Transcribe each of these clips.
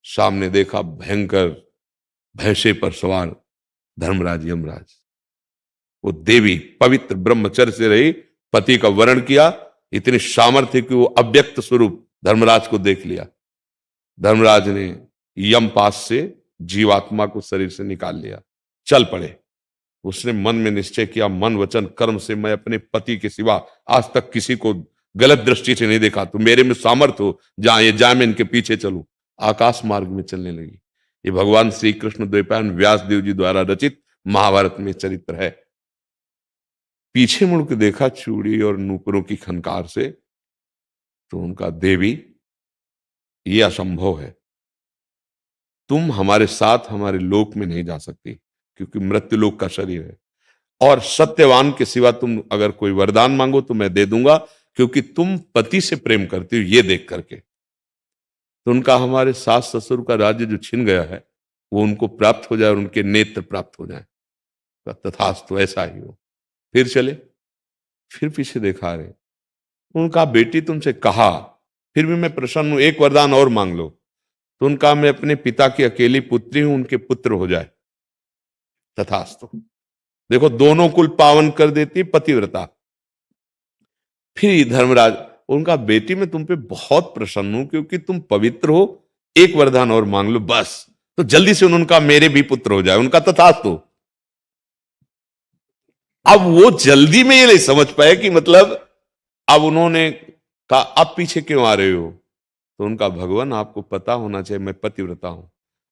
सामने देखा भयंकर भैंसे पर सवार धर्मराज यमराज। वो देवी पवित्र ब्रह्मचर्य से रही, पति का वर्ण किया, इतनी सामर्थ्य कि वो अव्यक्त स्वरूप धर्मराज को देख लिया। धर्मराज ने यमपास से जीवात्मा को शरीर से निकाल लिया, चल पड़े। उसने मन में निश्चय किया, मन वचन कर्म से मैं अपने पति के सिवा आज तक किसी को गलत दृष्टि से नहीं देखा, तो मेरे में सामर्थ्य हो जहां ये जाए मैं इनके पीछे चलूं। आकाश मार्ग में चलने लगी। ये भगवान श्री कृष्ण द्वैपायन व्यास देव जी द्वारा रचित महाभारत में चरित्र है। पीछे मुड़ के देखा चूड़ी और नूपुरों की खनकार से, तो उनका देवी ये असंभव है, तुम हमारे साथ हमारे लोक में नहीं जा सकती, क्योंकि मृत्यु लोक का शरीर है, और सत्यवान के सिवा तुम अगर कोई वरदान मांगो तो मैं दे दूंगा, क्योंकि तुम पति से प्रेम करती हो ये देख करके। तो उनका हमारे सास ससुर का राज्य जो छिन गया है वो उनको प्राप्त हो जाए और उनके नेत्र प्राप्त हो जाए, तथास्तु ऐसा ही हो। फिर चले, फिर पीछे देखा रहे। उनका बेटी तुमसे कहा, फिर भी मैं प्रसन्न हूं, एक वरदान और मांग लो। तो उनका मैं अपने पिता की अकेली पुत्री हूं, उनके पुत्र हो जाए, तथास्तु। देखो दोनों कुल पावन कर देती पतिव्रता। फिर धर्मराज, उनका बेटी मैं तुम पे बहुत प्रसन्न हूं क्योंकि तुम पवित्र हो, एक वरदान और मांग लो बस। तो जल्दी से उनका मेरे भी पुत्र हो जाए, उनका तथास्तु। अब वो जल्दी में ये नहीं समझ पाए कि मतलब, अब उन्होंने कहा अब पीछे क्यों आ रहे हो? तो उनका भगवान आपको पता होना चाहिए मैं पतिव्रता हूं,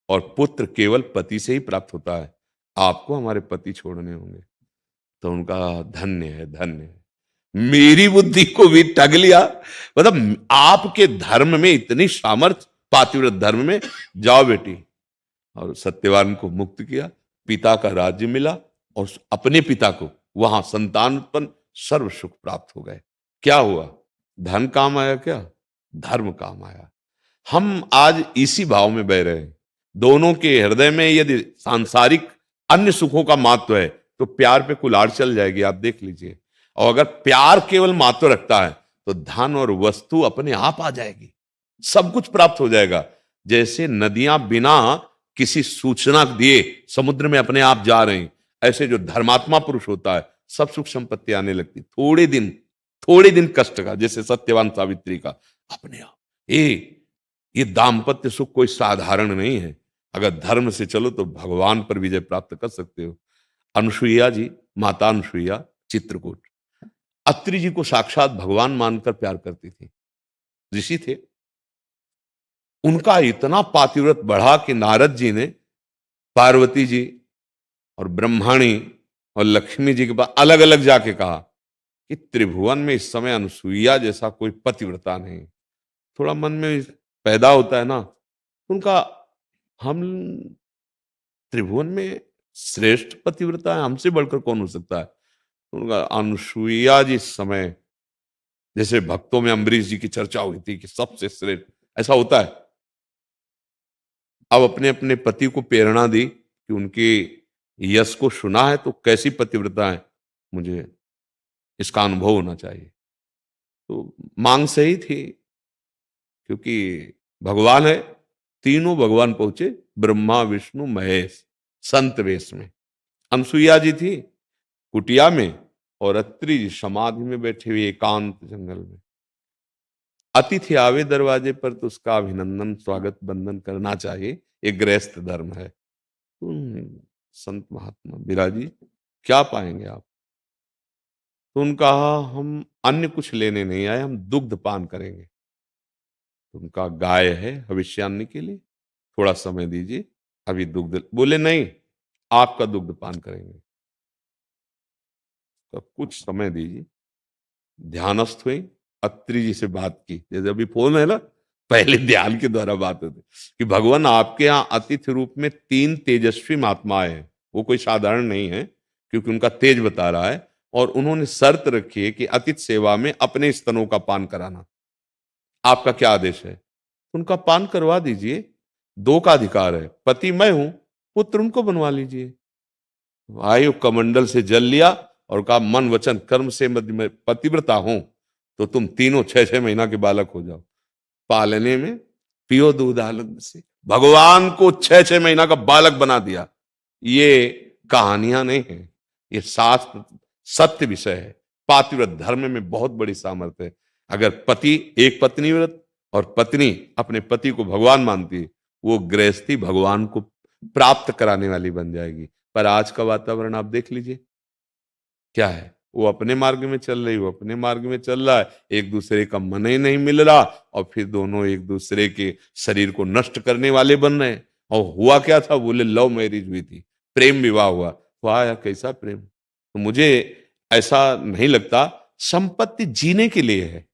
और पुत्र केवल पति से ही प्राप्त होता है, आपको हमारे पति छोड़ने होंगे। तो उनका धन्य है, धन्य है, मेरी बुद्धि को भी ठग लिया। मतलब आपके धर्म में इतनी सामर्थ्य, पातिव्रत धर्म में, जाओ बेटी। और सत्यवान को मुक्त किया, पिता का राज्य मिला, और अपने पिता को वहां संतान उत्पन्न, सर्व सुख प्राप्त हो गए। क्या हुआ? धन काम आया क्या? धर्म काम आया। हम आज इसी भाव में बह रहे हैं। दोनों के हृदय में यदि सांसारिक अन्य सुखों का महत्व है तो प्यार पे कुल्हाड़ चल जाएगी, आप देख लीजिए। और अगर प्यार केवल महत्व रखता है तो धन और वस्तु अपने आप आ जाएगी, सब कुछ प्राप्त हो जाएगा। जैसे नदियां बिना किसी सूचना दिए समुद्र में अपने आप जा रही, ऐसे जो धर्मात्मा पुरुष होता है सब सुख संपत्ति आने लगती, थोड़े दिन कष्ट का, जैसे सत्यवान सावित्री का, अपने आप। ये दाम्पत्य सुख कोई साधारण नहीं है। अगर धर्म से चलो तो भगवान पर विजय प्राप्त कर सकते हो। अनुसुईया जी, माता अनुसुईया चित्रकूट, अत्रि जी को साक्षात भगवान मानकर प्यार करती थी, ऋषि थे। उनका इतना पातिव्रत बढ़ा कि नारद जी ने पार्वती जी और ब्रह्माणी और लक्ष्मी जी के पास अलग अलग जाके कहा कि त्रिभुवन में इस समय अनुसुईया जैसा कोई पतिव्रता नहीं। थोड़ा मन में पैदा होता है ना, उनका हम त्रिभुवन में श्रेष्ठ पतिव्रता है, हमसे बढ़कर कौन हो सकता है? उनका अनुसुईया जी इस समय, जैसे भक्तों में अम्बरीश जी की चर्चा हुई थी कि सबसे श्रेष्ठ, ऐसा होता है। अब अपने अपने पति को प्रेरणा दी कि उनके यश को सुना है तो कैसी पतिव्रता है, मुझे इसका अनुभव होना चाहिए। तो मांग सही थी, क्योंकि भगवान है, तीनों भगवान पहुंचे, ब्रह्मा विष्णु महेश संत वेश में। अनसुईया जी थी कुटिया में, और अत्रि जी समाधि में बैठे हुए एकांत जंगल में। अतिथि आवे दरवाजे पर तो उसका अभिनंदन स्वागत बंदन करना चाहिए, एक गृहस्थ धर्म है। संत महात्मा बिराजी क्या पाएंगे आप? तो उनका हम अन्य कुछ लेने नहीं आए, हम दुग्ध पान करेंगे। उनका गाय है भविष्यान्नी के लिए, थोड़ा समय दीजिए, अभी दुग्ध। बोले नहीं, आपका दुग्ध पान करेंगे। तो कुछ समय दीजिए, ध्यानस्थ हुई, अत्रि जी से बात की, जैसे अभी फोन है ना, पहले ध्यान के द्वारा बात होती कि भगवान आपके यहाँ अतिथि रूप में 3 तेजस्वी महात्माएं हैं, वो कोई साधारण नहीं है, क्योंकि उनका तेज बता रहा है। और उन्होंने शर्त रखी है कि अतिथि सेवा में अपने स्तनों का पान कराना। आपका क्या आदेश है? उनका पान करवा दीजिए, 2 का अधिकार है, पति मैं हूं, पुत्र उनको बनवा लीजिए। वायु कमंडल से जल लिया और कहा मन वचन कर्म से मैं पतिव्रता हूं, तो तुम तीनों 6-6 महीना के बालक हो जाओ, पालने में पियो दूध आनंद से। भगवान को 6-6 महीना का बालक बना दिया। ये कहानियां नहीं है, ये शास्त्र सत्य विषय है। पातिव्रत धर्म में बहुत बड़ी सामर्थ्य है। अगर पति एक पत्नी व्रत और पत्नी अपने पति को भगवान मानती है, वो गृहस्थी भगवान को प्राप्त कराने वाली बन जाएगी। पर आज का वातावरण आप देख लीजिए क्या है। वो अपने मार्ग में चल रही, वो अपने मार्ग में चल रहा है, एक दूसरे का मन ही नहीं मिल रहा, और फिर दोनों एक दूसरे के शरीर को नष्ट करने वाले बन रहे हैं। और हुआ क्या था, बोले लव मैरिज हुई थी, प्रेम विवाह हुआ। वाह यार, कैसा प्रेम! तो मुझे ऐसा नहीं लगता। संपत्ति जीने के लिए है,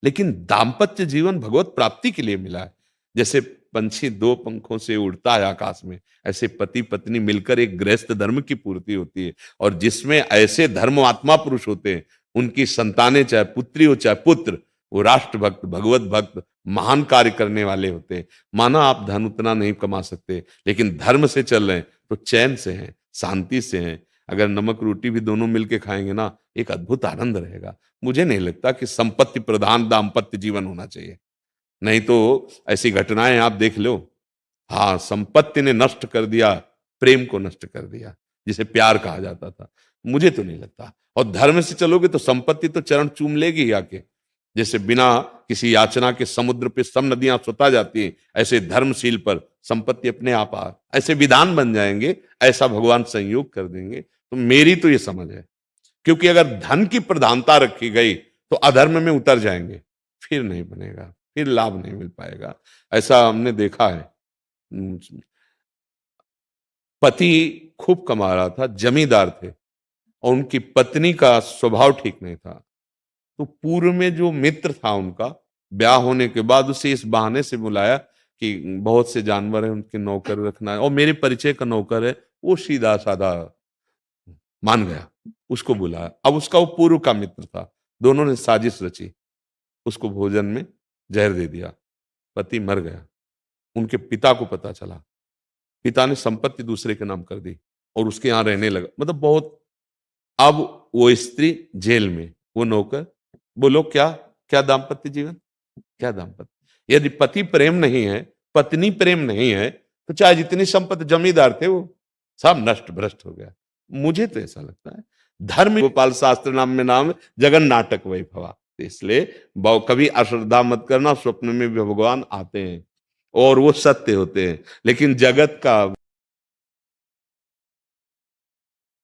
लेकिन दाम्पत्य जीवन भगवत प्राप्ति के लिए मिला है। जैसे पंछी दो पंखों से उड़ता है आकाश में, ऐसे पति पत्नी मिलकर एक गृहस्थ धर्म की पूर्ति होती है। और जिसमें ऐसे धर्मात्मा पुरुष होते हैं, उनकी संतानें चाहे पुत्री हो चाहे पुत्र, वो राष्ट्र भक्त, भगवत भक्त, महान कार्य करने वाले होते हैं। माना आप धन उतना नहीं कमा सकते, लेकिन धर्म से चल रहे हैं तो चैन से हैं, शांति से हैं। अगर नमक रोटी भी दोनों मिलके खाएंगे ना, एक अद्भुत आनंद रहेगा। मुझे नहीं लगता कि संपत्ति प्रधान दाम्पत्य जीवन होना चाहिए। नहीं तो ऐसी घटनाएं आप देख लो। हाँ, संपत्ति ने नष्ट कर दिया, प्रेम को नष्ट कर दिया, जिसे प्यार कहा जाता था। मुझे तो नहीं लगता। और धर्म से चलोगे तो संपत्ति तो चरण चूम लेगी ही आके। जैसे बिना किसी याचना के समुद्र पे सब नदियां स्वतः जाती हैं, ऐसे धर्मशील पर संपत्ति अपने आप आ, ऐसे विधान बन जाएंगे, ऐसा भगवान संयोग कर देंगे। तो मेरी तो ये समझ है, क्योंकि अगर धन की प्रधानता रखी गई तो अधर्म में उतर जाएंगे, फिर नहीं बनेगा, फिर लाभ नहीं मिल पाएगा। ऐसा हमने देखा है। पति खूब कमा रहा था, जमींदार थे, और उनकी पत्नी का स्वभाव ठीक नहीं था। तो पूर्व में जो मित्र था उनका, ब्याह होने के बाद उसे इस बहाने से बुलाया कि बहुत से जानवर हैं, उनके नौकर रखना है, और मेरे परिचय का नौकर है। वो सीधा साधा मान गया, उसको बुलाया। अब उसका वो पूर्व का मित्र था, दोनों ने साजिश रची, उसको भोजन में जहर दे दिया, पति मर गया। उनके पिता को पता चला, पिता ने संपत्ति दूसरे के नाम कर दी और उसके यहाँ रहने लगा। मतलब बहुत। अब वो स्त्री जेल में, वो नौकर। बोलो क्या क्या दाम्पत्य जीवन, क्या दाम्पत्य! यदि पति प्रेम नहीं है, पत्नी प्रेम नहीं है, तो चाहे जितनी संपत्ति, जमींदार थे वो, सब नष्ट भ्रष्ट हो गया। मुझे तो ऐसा लगता है धर्म गोपाल शास्त्र नाम में नाम जगन नाटक वैभवा। इसलिए कभी अश्रद्धा मत करना, स्वप्न में भी भगवान आते हैं और वो सत्य होते हैं। लेकिन जगत का